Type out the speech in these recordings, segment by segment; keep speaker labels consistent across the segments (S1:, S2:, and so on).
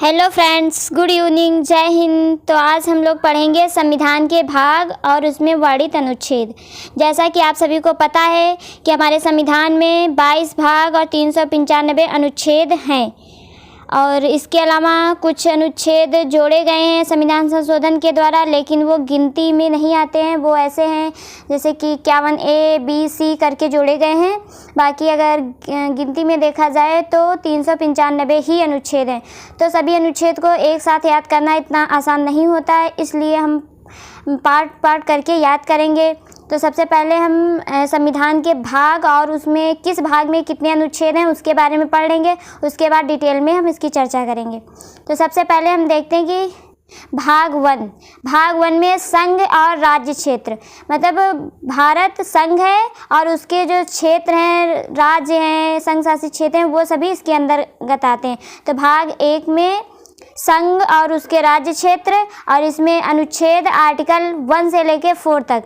S1: Hello friends, good evening, जय हिंद। तो आज हम लोग पढ़ेंगे संविधान के भाग और उसमें वर्णित अनुच्छेद। जैसा कि आप सभी को पता है कि हमारे संविधान में 22 भाग और 395 अनुच्छेद हैं और इसके अलावा कुछ अनुच्छेद जोड़े गए हैं संविधान संशोधन के द्वारा, लेकिन वो गिनती में नहीं आते हैं। वो ऐसे हैं जैसे कि 51A, B, C करके जोड़े गए हैं। बाकी अगर गिनती में देखा जाए तो 395 ही अनुच्छेद हैं। तो सभी अनुच्छेद को एक साथ याद करना इतना आसान नहीं होता है, इसलिए हम पार्ट करके याद करेंगे। तो सबसे पहले हम संविधान के भाग और उसमें किस भाग में कितने अनुच्छेद हैं उसके बारे में पढ़ लेंगे। उसके बाद डिटेल में हम इसकी चर्चा करेंगे। तो सबसे पहले हम देखते हैं कि भाग वन में संघ और राज्य क्षेत्र, मतलब भारत संघ है और उसके जो क्षेत्र हैं, राज्य हैं, संघ शासित क्षेत्र हैं, वो सभी इसके अंतर्गत आते हैं। तो भाग 1 में संघ और उसके राज्य क्षेत्र, और इसमें अनुच्छेद आर्टिकल 1 से लेकर 4 तक,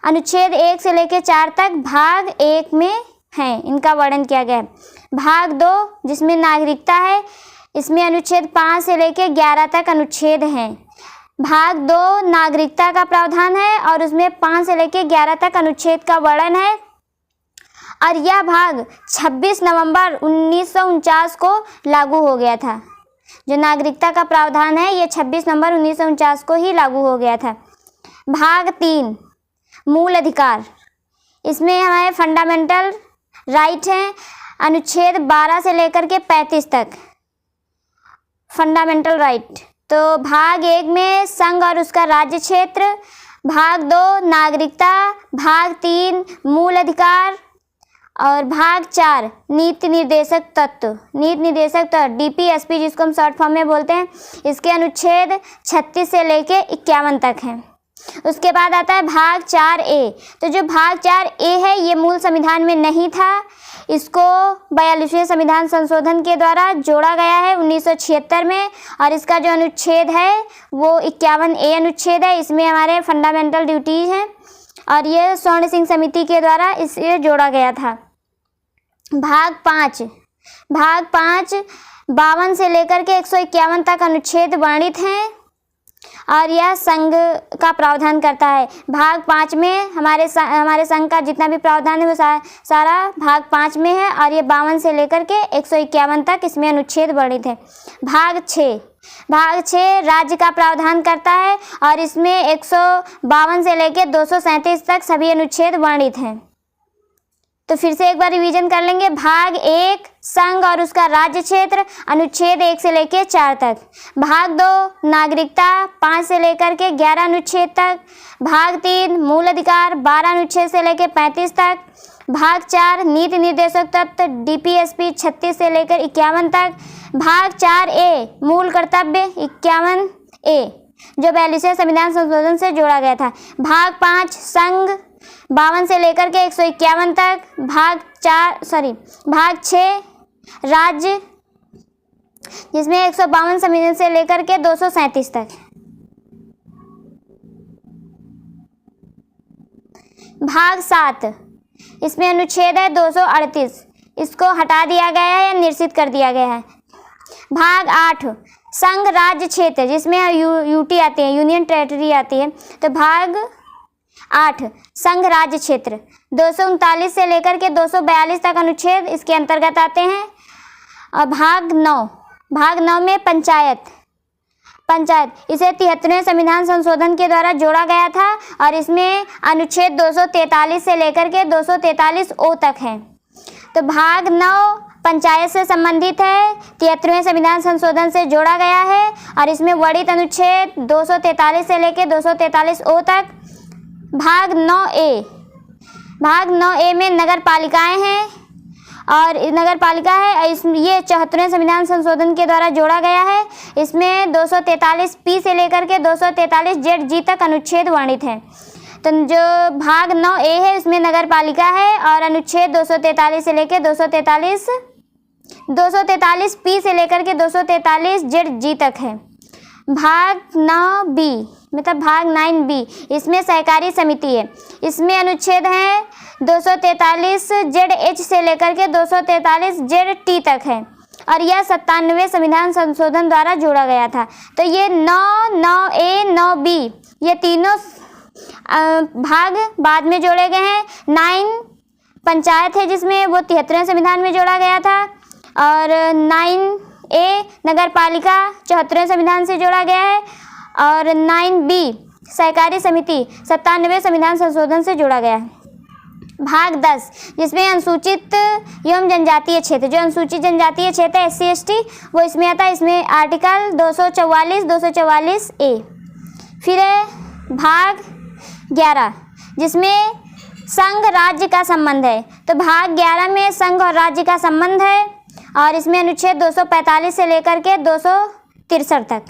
S1: अनुच्छेद 1 से लेकर 4 तक भाग 1 में हैं, इनका वर्णन किया गया है। भाग 2 जिसमें नागरिकता है, इसमें अनुच्छेद 5 से लेकर 11 तक अनुच्छेद हैं। भाग 2 नागरिकता का प्रावधान है और उसमें 5 से लेकर 11 तक अनुच्छेद का वर्णन है। और यह भाग 26 नवंबर 1949 को लागू हो गया था। जो नागरिकता का प्रावधान है ये 26 नवंबर 1949 को ही लागू हो गया था। भाग 3 मूल अधिकार, इसमें हमारे फंडामेंटल राइट हैं, अनुच्छेद 12 से लेकर के 35 तक फंडामेंटल राइट। तो भाग 1 में संघ और उसका राज्य क्षेत्र, भाग 2 नागरिकता, भाग 3 मूल अधिकार और भाग 4 नीति निर्देशक तत्व, DPSP जिसको हम शॉर्ट फॉर्म में बोलते हैं, इसके अनुच्छेद 36 से लेके 51 तक हैं। उसके बाद आता है भाग 4A। तो जो भाग 4A है ये मूल संविधान में नहीं था, इसको 42वें संविधान संशोधन के द्वारा जोड़ा गया है 1976 में, और इसका जो अनुच्छेद है वो 51A अनुच्छेद है। इसमें हमारे फंडामेंटल ड्यूटीज हैं और ये स्वर्ण सिंह समिति के द्वारा इसे जोड़ा गया था। भाग 5 52 से लेकर के 151 तक अनुच्छेद वर्णित हैं और यह संघ का प्रावधान करता है। भाग 5 में हमारे संघ का जितना भी प्रावधान है वो सारा भाग 5 में है और ये 52 से लेकर के 151 तक इसमें अनुच्छेद वर्णित है। भाग 6 राज्य का प्रावधान करता है और इसमें 152 से लेकर 237 तक सभी अनुच्छेद वर्णित हैं। तो फिर से एक बार रिवीजन कर लेंगे। भाग 1 संघ और उसका राज्य क्षेत्र, अनुच्छेद 1 से लेकर 4 तक। भाग 2 नागरिकता, 5 से लेकर के 11 अनुच्छेद तक। भाग 3 मूल अधिकार, 12 अनुच्छेद से लेकर 35 तक। भाग 4 नीति निर्देशक तत्व, DPSP 36 से लेकर 51 तक। भाग 4A मूल कर्तव्य 51A जो 42वें संविधान संशोधन से जोड़ा गया था। भाग 5 संघ 52 से लेकर के 151 तक। भाग 6 राज्य जिसमें 152 संविधान से लेकर के 237 तक। भाग 7 इसमें अनुच्छेद है 238, इसको हटा दिया गया है या निरसित कर दिया गया है। भाग 8 संघ राज्य क्षेत्र जिसमें यूटी आती है, यूनियन टेरिटरी आती है। तो भाग 8 संघ राज्य क्षेत्र 239 से लेकर के 242 तक अनुच्छेद इसके अंतर्गत आते हैं। और भाग 9 में पंचायत, इसे 73वें संविधान संशोधन के द्वारा जोड़ा गया था और इसमें अनुच्छेद 243 से लेकर के 243O तक है। तो भाग 9 पंचायत से संबंधित है, 73वें संविधान संशोधन से जोड़ा गया है और इसमें वर्णित अनुच्छेद 243 से लेकर 243O तक। भाग 9A में नगर पालिकाएँ हैं और नगर पालिका है, ये 74वें संविधान संशोधन के द्वारा जोड़ा गया है। इसमें 243P से लेकर के 243ZG तक अनुच्छेद वर्णित हैं। तो जो भाग 9A है उसमें नगर पालिका है और अनुच्छेद 243 से लेकर 243P से लेकर के 243ZG तक है। भाग 9B मतलब भाग 9B, इसमें सहकारी समिति है, इसमें अनुच्छेद हैं 243ZH से लेकर के 243ZT तक है। और यह 97वें संविधान संशोधन द्वारा जोड़ा गया था। तो ये 9, 9A, 9B ये तीनों भाग बाद में जोड़े गए हैं। 9 पंचायत है जिसमें वो 73वें संविधान में जोड़ा गया था, और 9A नगर पालिका 74वें संविधान से जोड़ा गया है, और 9B सहकारी समिति 97वें संविधान संशोधन से जोड़ा गया है। भाग 10 जिसमें अनुसूचित एवं जनजातीय क्षेत्र, जो अनुसूचित जनजातीय क्षेत्र है SC ST वो इसमें आता है। इसमें आर्टिकल 244, 244A। फिर है भाग 11 जिसमें संघ राज्य का संबंध है। तो भाग 11 में संघ और राज्य का संबंध है, और इसमें अनुच्छेद 245 से लेकर के 263 तक।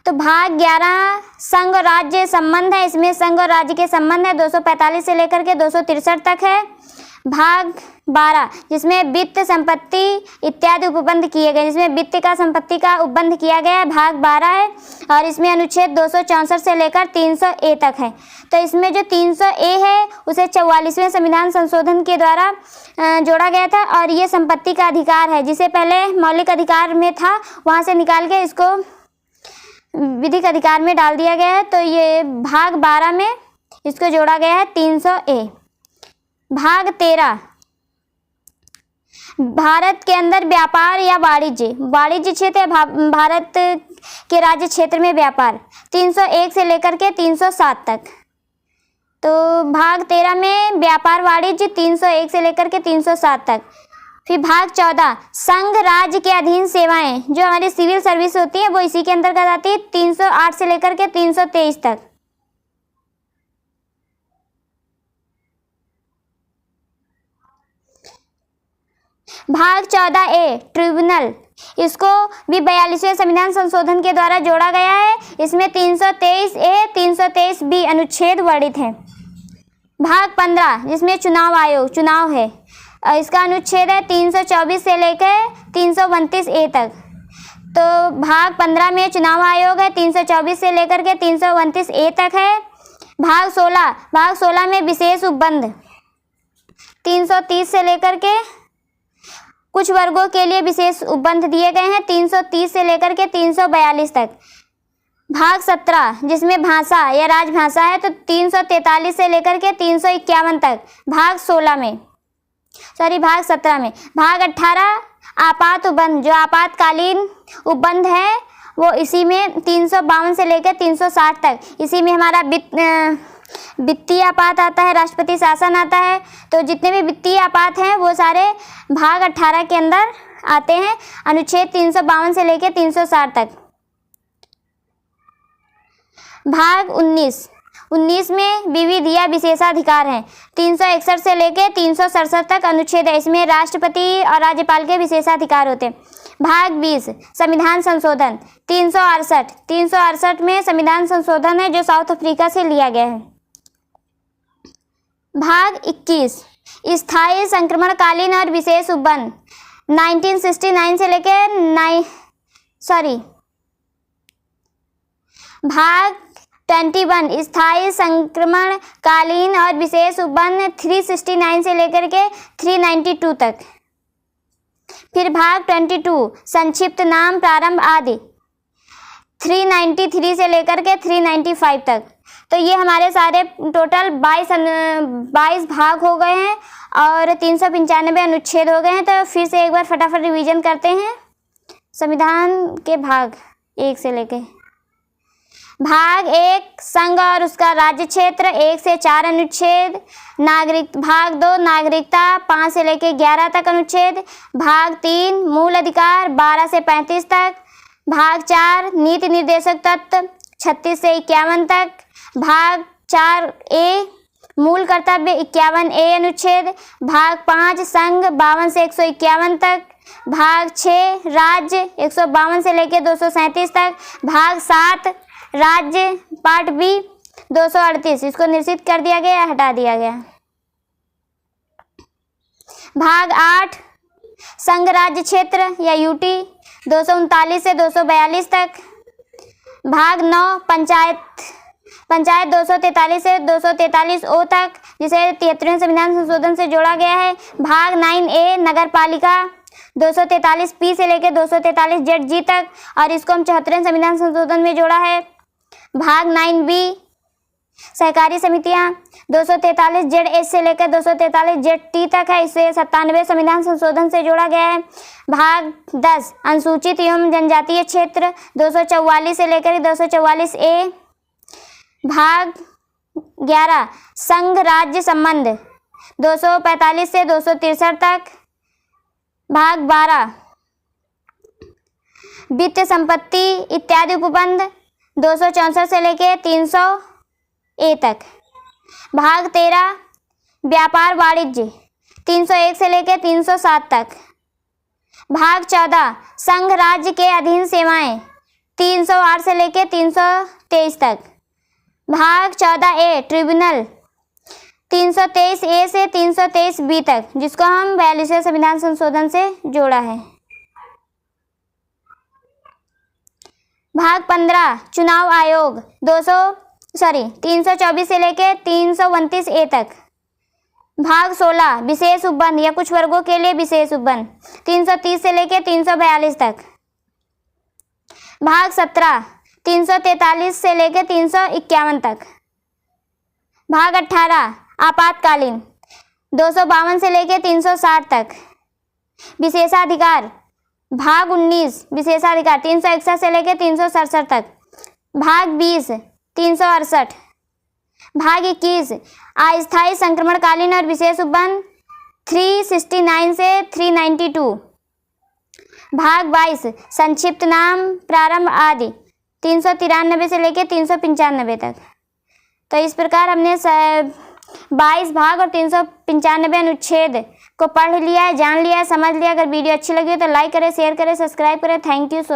S1: तो भाग 11 संघ और राज्य संबंध है, इसमें संघ और राज्य के संबंध है 245 से लेकर के 263 तक है। भाग 12 जिसमें वित्त, संपत्ति इत्यादि उपबंध किए गए, जिसमें वित्त का, संपत्ति का उपबंध किया गया है, भाग 12 है, और इसमें अनुच्छेद 264 से लेकर 300A तक है। तो इसमें जो 300A है उसे 44वें संविधान संशोधन के द्वारा जोड़ा गया था, और ये संपत्ति का अधिकार है, जिसे पहले मौलिक अधिकार में था, वहाँ से निकाल के इसको विधिक अधिकार में डाल दिया गया है। तो ये भाग 12 में इसको जोड़ा गया है 300A। भाग 13 भारत के अंदर व्यापार या वाणिज्य क्षेत्र है, भारत के राज्य क्षेत्र में व्यापार 301 से लेकर के 307 तक। तो भाग 13 में व्यापार वाणिज्य 301 से लेकर के 307 तक। फिर भाग 14 संघ राज्य के अधीन सेवाएं, जो हमारी सिविल सर्विस होती है वो इसी के अंतर्गत आती है, 308 से लेकर के 323 तक। भाग 14A ट्रिब्यूनल, इसको भी 42वें संविधान संशोधन के द्वारा जोड़ा गया है। इसमें 323A, 323B अनुच्छेद वर्णित है। भाग 15 जिसमें चुनाव आयोग, चुनाव है, इसका अनुच्छेद है 324 से लेकर 329A तक। तो भाग 15 में चुनाव आयोग है, 324 से लेकर के 329A तक है। भाग 16 में विशेष उपबंध 330 से लेकर के कुछ वर्गों के लिए विशेष उपबंध दिए गए हैं 330 से लेकर के 342 तक। भाग 17 जिसमें भाषा या राजभाषा है, तो 343 से लेकर के 351 तक। भाग 17 में। भाग 18 आपात उपबंध, जो आपातकालीन उपबंध है वो इसी में 352 से लेकर 360 तक। इसी में हमारा वित्तीय आपात आता है, राष्ट्रपति शासन आता है। तो जितने भी वित्तीय आपात हैं वो सारे भाग 18 के अंदर आते हैं, अनुच्छेद 352 से लेकर 360 तक। भाग 19 में विविध या विशेषाधिकार हैं, 361 से लेकर 367 तक अनुच्छेद है। इसमें राष्ट्रपति और राज्यपाल के विशेषाधिकार होते हैं। भाग 20 संविधान संशोधन 368 में संविधान संशोधन है जो साउथ अफ्रीका से लिया गया है। भाग 21 स्थायी संक्रमणकालीन और विशेष उपबंध 1969 से लेकर भाग 21 स्थायी संक्रमणकालीन और विशेष उपबंध 369 से लेकर के 392 तक। फिर भाग 22 संक्षिप्त नाम प्रारंभ आदि 393 से लेकर के 395 तक। तो ये हमारे सारे टोटल 22 भाग हो गए हैं और 395 अनुच्छेद हो गए हैं। तो फिर से एक बार फटाफट रिवीजन करते हैं संविधान के भाग 1 से लेके। भाग 1 संघ और उसका राज्य क्षेत्र 1 से 4 अनुच्छेद। भाग 2 नागरिकता 5 से लेके 11 तक अनुच्छेद। भाग 3 मूल अधिकार 12 से 35 तक। भाग 4 नीति निर्देशक तत्व 36 से 51 तक। भाग 4A मूल कर्तव्य 51A अनुच्छेद। भाग 5 संघ 52 से 151 तक। भाग 6 राज्य 152 से लेकर 237 तक। भाग 7 राज्य पार्ट B 238, इसको निश्चित कर दिया गया, हटा दिया गया। भाग 8 संघ राज्य क्षेत्र या UT 239 से 242 तक। भाग 9 पंचायत 243 से 243O तक, जिसे 73वें संविधान संशोधन से जोड़ा गया है। भाग 9A नगर पालिका 243 पी से लेकर 243 जेड जी तक, और इसको हम 74वें संविधान संशोधन में जोड़ा है। भाग 9 बी सहकारी समितियां 243 जेड एच से लेकर 243 जेड टी तक है, इसे 97वें संविधान संशोधन से जोड़ा गया है। भाग 10 अनुसूचित एवं जनजातीय क्षेत्र 244 से लेकर 244 ए। भाग 11 संघ राज्य संबंध 245 से 263 तक। भाग 12 वित्त संपत्ति इत्यादि उपबंध 264 से लेकर 300 ए तक। भाग 13 व्यापार वाणिज्य 301 से लेकर 307 तक। भाग 14 संघ राज्य के अधीन सेवाएं 308 से लेकर 323 तक। भाग 14 ए ट्रिब्यूनल 323 ए से 323 बी तक, जिसको हम 42वें संविधान संशोधन से जोड़ा है। भाग 15 चुनाव आयोग 324 से लेकर 329 ए तक। भाग 16 विशेष उपबंध या कुछ वर्गों के लिए विशेष उपबंध 330 से लेकर 342 तक। भाग 17 343 से लेकर 351 तक। भाग 18 आपातकालीन 252 से लेकर 360 तक। विशेषाधिकार भाग 19 विशेषाधिकार 361 से लेकर 367 तक। भाग 20 368। भाग 21 अस्थायी संक्रमणकालीन और विशेष उपबंध 369 से 392। भाग 22 संक्षिप्त नाम प्रारंभ आदि 393 से लेकर 395 तक। तो इस प्रकार हमने 22 भाग और 395 अनुच्छेद को पढ़ लिया है, जान लिया है, समझ लिया। अगर वीडियो अच्छी लगी तो लाइक करें, शेयर करें, सब्सक्राइब करें। Thank you so much.